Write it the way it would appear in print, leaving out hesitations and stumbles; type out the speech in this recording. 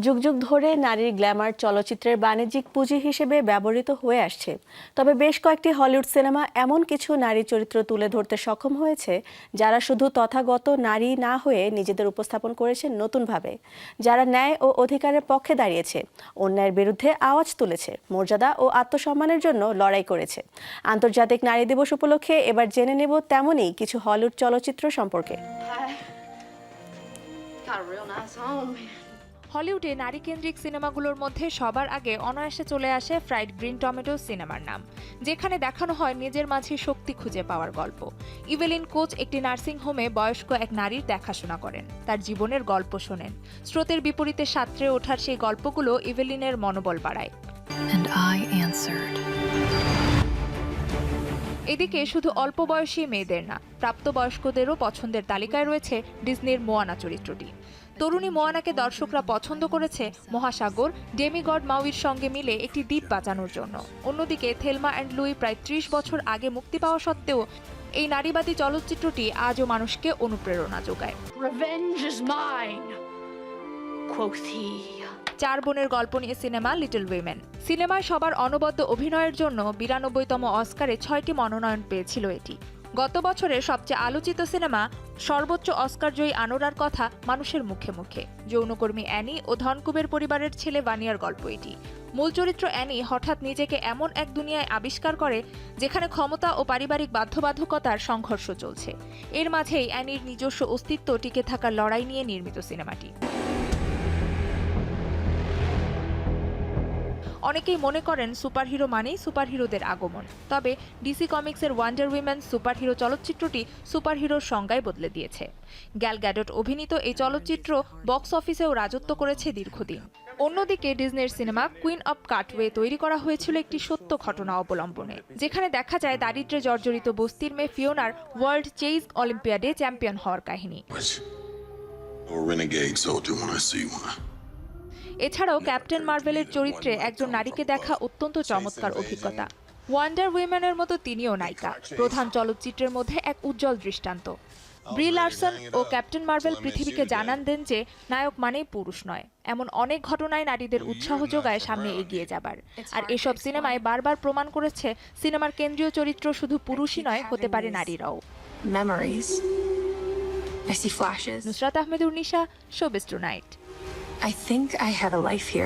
যুগ যুগ ধরে নারীর গ্ল্যামার চলচ্চিত্রের বাণিজ্যিক পুঁজি হিসেবে ব্যবহৃত হয়ে আসছে। তবে বেশ কয়েকটি হলিউড সিনেমা এমন কিছু নারী চরিত্র তুলে ধরতে সক্ষম হয়েছে যারা শুধু তথাগত নারী না হয়ে নিজেদের উপস্থাপন করেছেন নতুনভাবে, যারা ন্যায় ও অধিকারের পক্ষে দাঁড়িয়েছে, অন্যায়ের বিরুদ্ধে আওয়াজ তুলেছে, মর্যাদা ও আত্মসম্মানের জন্য লড়াই করেছে। আন্তর্জাতিক নারী দিবস উপলক্ষে এবার জেনে নেব তেমনই কিছু হলিউড চলচ্চিত্র সম্পর্কে। হলিউডে নারীকেন্দ্রিক সিনেমাগুলোর মধ্যে সবার আগে অনায়াসে চলে আসে ফ্রাইড গ্রিন টমেটো সিনেমার নাম, যেখানে দেখানো হয় নিজের মাঝে শক্তি খুঁজে পাওয়ার গল্প। ইভেলিন কোচ একটি নার্সিং হোমে বয়স্ক এক নারীর দেখাশোনা করেন, তার জীবনের গল্প শোনেন। স্রোতের বিপরীতে সাঁতরে ওঠার সেই গল্পগুলো ইভেলিনের মনোবল বাড়ায়। এদিকে শুধু অল্প বয়সী মেয়েদের না, প্রাপ্তবয়স্কদেরও পছন্দের তালিকায় রয়েছে ডিজনির মোয়ানা চরিত্রটি। তরুণী মোয়ানাকে দর্শকরা পছন্দ করেছে মহাসাগর ডেমিগড মাউইর সঙ্গে মিলে একটি দ্বীপ বাঁচানোর জন্য। অন্যদিকে থেলমা অ্যান্ড লুই প্রায় ৩০ বছর আগে মুক্তি পাওয়া সত্ত্বেও এই নারীবাদী চলচ্চিত্রটি আজও মানুষকে অনুপ্রেরণা যোগায়। চার বোনের গল্প নিয়ে সিনেমা লিটল উইমেন। সিনেমায় সবার অনবদ্য অভিনয়ের জন্য ৯২তম অস্কারে ৬টি মনোনয়ন পেয়েছিল এটি। গত বছরের সবচেয়ে আলোচিত সিনেমা, সর্বোচ্চ অস্কারজয়ী আনোরার কথা মানুষের মুখে মুখে। যৌনকর্মী অ্যানি ও ধনকুবের পরিবারের ছেলে ভানিয়ার গল্প এটি। মূল চরিত্র অ্যানি হঠাৎ নিজেকে এমন এক দুনিয়ায় আবিষ্কার করে যেখানে ক্ষমতা ও পারিবারিক বাধ্যবাধকতার সংঘর্ষ চলছে। এর মাঝেই অ্যানির নিজস্ব অস্তিত্ব টিকে থাকার লড়াই নিয়ে নির্মিত সিনেমাটি। অনেকেই মনে করেন সুপারহিরো মানেই সুপারহিরোদের আগমন, তবে ডিসি কমিক্সের ওয়ান্ডার উইম্যান সুপারহিরো চলচ্চিত্রটি সুপারহিরোর সংজ্ঞাই বদলে দিয়েছে। গ্যাল গ্যাডট অভিনীত এই চলচ্চিত্র বক্স অফিসেও রাজত্ব করেছে দীর্ঘদিন। অন্যদিকে ডিজনির সিনেমা কুইন অব কাটওয়ে তৈরি করা হয়েছিল একটি সত্য ঘটনা অবলম্বনে, যেখানে দেখা যায় দারিদ্র্যে জর্জরিত বস্তির মেয়ে ফিওনার ওয়ার্ল্ড চেইজ অলিম্পিয়াডে চ্যাম্পিয়ন হওয়ার কাহিনী। এছাড়াও ক্যাপ্টেন মার্ভেলের চরিত্রে একজন নারীকে দেখা অত্যন্ত চমৎকার অভিজ্ঞতা। ওয়ান্ডার উইম্যানের মতো তিনিও নায়িকা, প্রধান চলচ্চিত্রের মধ্যে এক উজ্জ্বল দৃষ্টান্ত। ব্রি লারসন ও ক্যাপ্টেন মার্ভেল পৃথিবীকে জানান দেন যে নায়ক মানেই পুরুষ নয়। এমন অনেক ঘটনায় নারীদের উৎসাহ যোগায় সামনে এগিয়ে যাবার। আর এসব সিনেমায় বারবার প্রমাণ করেছে সিনেমার কেন্দ্রীয় চরিত্র শুধু পুরুষই নয়, হতে পারে নারীরাও। Nusrat Ahmedur Nisha, showbiz tonight. I think I had a life here.